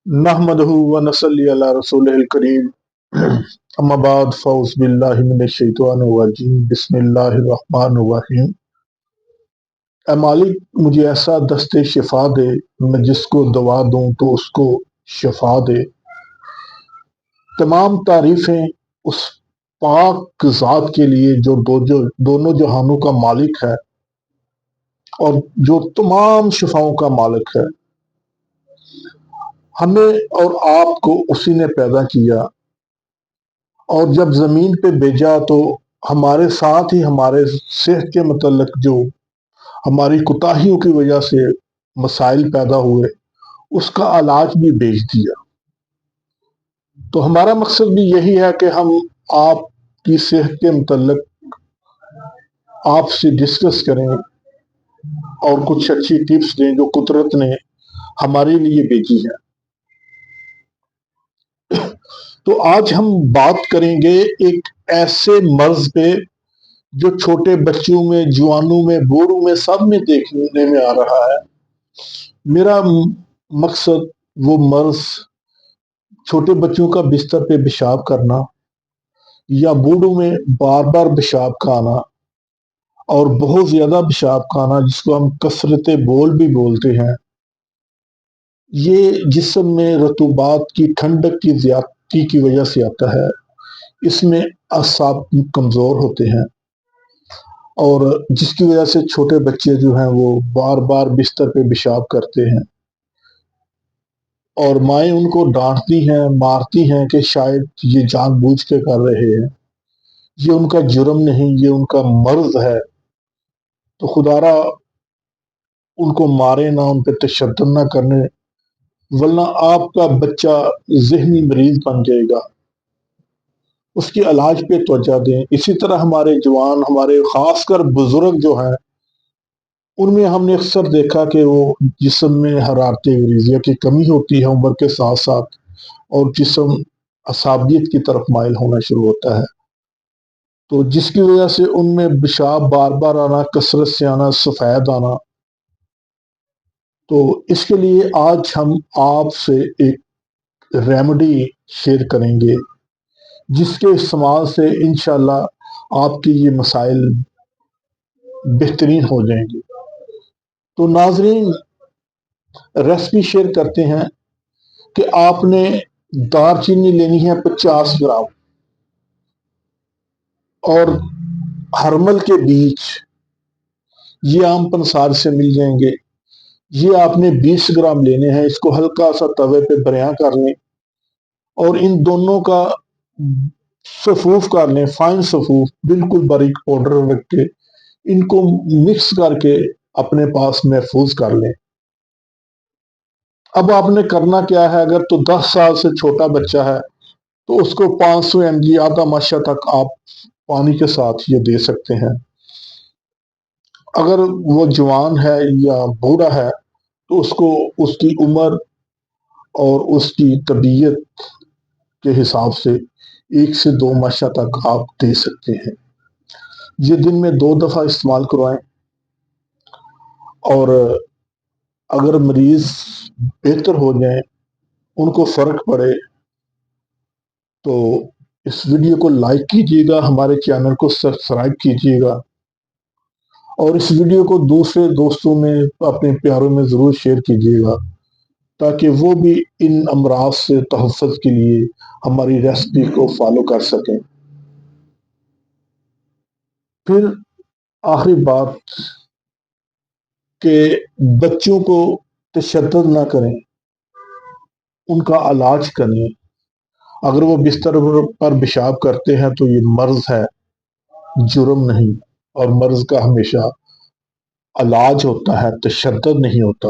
नहमदहु व नसल्ली अला रसूलिल करीम अम्मा बाद फौज बिल्लाहि मिनश शैतानिर रजीम बिस्मिल्लाहिर रहमानिर रहीम। ऐ मालिक, मुझे ऐसा दस्ते शिफा दे, मैं जिसको दवा दूं तो उसको शिफा दे। तमाम तारीफें उस पाक ज़ात के लिए जो दोनों जहानों का मालिक है और जो तमाम शिफाओं का मालिक है। हमें और आपको उसी ने पैदा किया और जब ज़मीन पे भेजा तो हमारे साथ ही हमारे सेहत के मतलब जो हमारी कोताहियों की वजह से मसाइल पैदा हुए, उसका इलाज भी भेज दिया। तो हमारा मकसद भी यही है कि हम आपकी सेहत के मतलब आपसे डिस्कस करें और कुछ अच्छी टिप्स दें जो कुदरत ने हमारे लिए भेजी है। तो आज हम बात करेंगे एक ऐसे मर्ज पे जो छोटे बच्चों में, जवानों में, बूढ़ों में, सब में देखने में आ रहा है। मेरा मकसद वो मर्ज छोटे बच्चों का बिस्तर पे पेशाब करना या बूढ़ों में बार बार पेशाब खाना और बहुत ज्यादा पेशाब खाना, जिसको हम कसरत बोल भी बोलते हैं, ये जिस्म में रतूबात की ठंडक की ज्यादती की वजह से आता है। इसमें असाब कमज़ोर होते हैं और जिसकी वजह से छोटे बच्चे जो हैं वो बार बार बिस्तर पे पेशाब करते हैं और माएँ उनको डांटती हैं, मारती हैं कि शायद ये जानबूझ के कर रहे हैं, ये उनका जुर्म नहीं, ये उनका मर्ज है। तो खुदारा उनको मारे ना, उन पर तशद्दुद ना करने, वरना आपका बच्चा ज़हनी मरीज बन जाएगा। उसके इलाज पे तवज्जो दें। इसी तरह हमारे जवान, हमारे खासकर बुजुर्ग जो हैं, उनमें हमने अक्सर देखा कि वो जिस्म में हरारत गरीजिया की कमी होती है उम्र के साथ साथ, और जिस्म असाबियत की तरफ माइल होना शुरू होता है। तो जिसकी वजह से उनमें पेशाब बार बार आना, कसरत से आना, सफ़ेद आना। तो इसके लिए आज हम आपसे एक रेमेडी शेयर करेंगे जिसके इस्तेमाल से इंशाल्लाह आपकी ये मसाइल बेहतरीन हो जाएंगे। तो नाजरीन, रेसिपी शेयर करते हैं कि आपने दालचीनी लेनी है 50 ग्राम और हरमल के बीज, ये आम पंसार से मिल जाएंगे, ये आपने 20 ग्राम लेने हैं। इसको हल्का सा तवे पे बरिया कर लें और इन दोनों का सफूफ कर लें, फाइन सफूफ, बिल्कुल बारीक पाउडर रख के इनको मिक्स करके अपने पास महफूज कर लें। अब आपने करना क्या है, अगर तो 10 साल से छोटा बच्चा है तो उसको 500 mg आधा माशा तक आप पानी के साथ ये दे सकते हैं। अगर वो जवान है या बूढ़ा है तो उसको उसकी उम्र और उसकी तबीयत के हिसाब से 1 से 2 माशा तक आप दे सकते हैं। ये दिन में 2 दफ़ा इस्तेमाल करवाएं और अगर मरीज बेहतर हो जाए, उनको फ़र्क पड़े, तो इस वीडियो को लाइक कीजिएगा, हमारे चैनल को सब्सक्राइब कीजिएगा और इस वीडियो को दूसरे दोस्तों में, अपने प्यारों में ज़रूर शेयर कीजिएगा ताकि वो भी इन अमराज से तहफ़्फ़ुज़ के लिए हमारी रेसिपी को फॉलो कर सकें। फिर आखिरी बात कि बच्चों को तशद्दुद ना करें, उनका इलाज करें। अगर वो बिस्तर पर पेशाब करते हैं तो ये मर्ज है, जुर्म नहीं, और मर्ज का हमेशा इलाज होता है, तशद्दुद नहीं होता।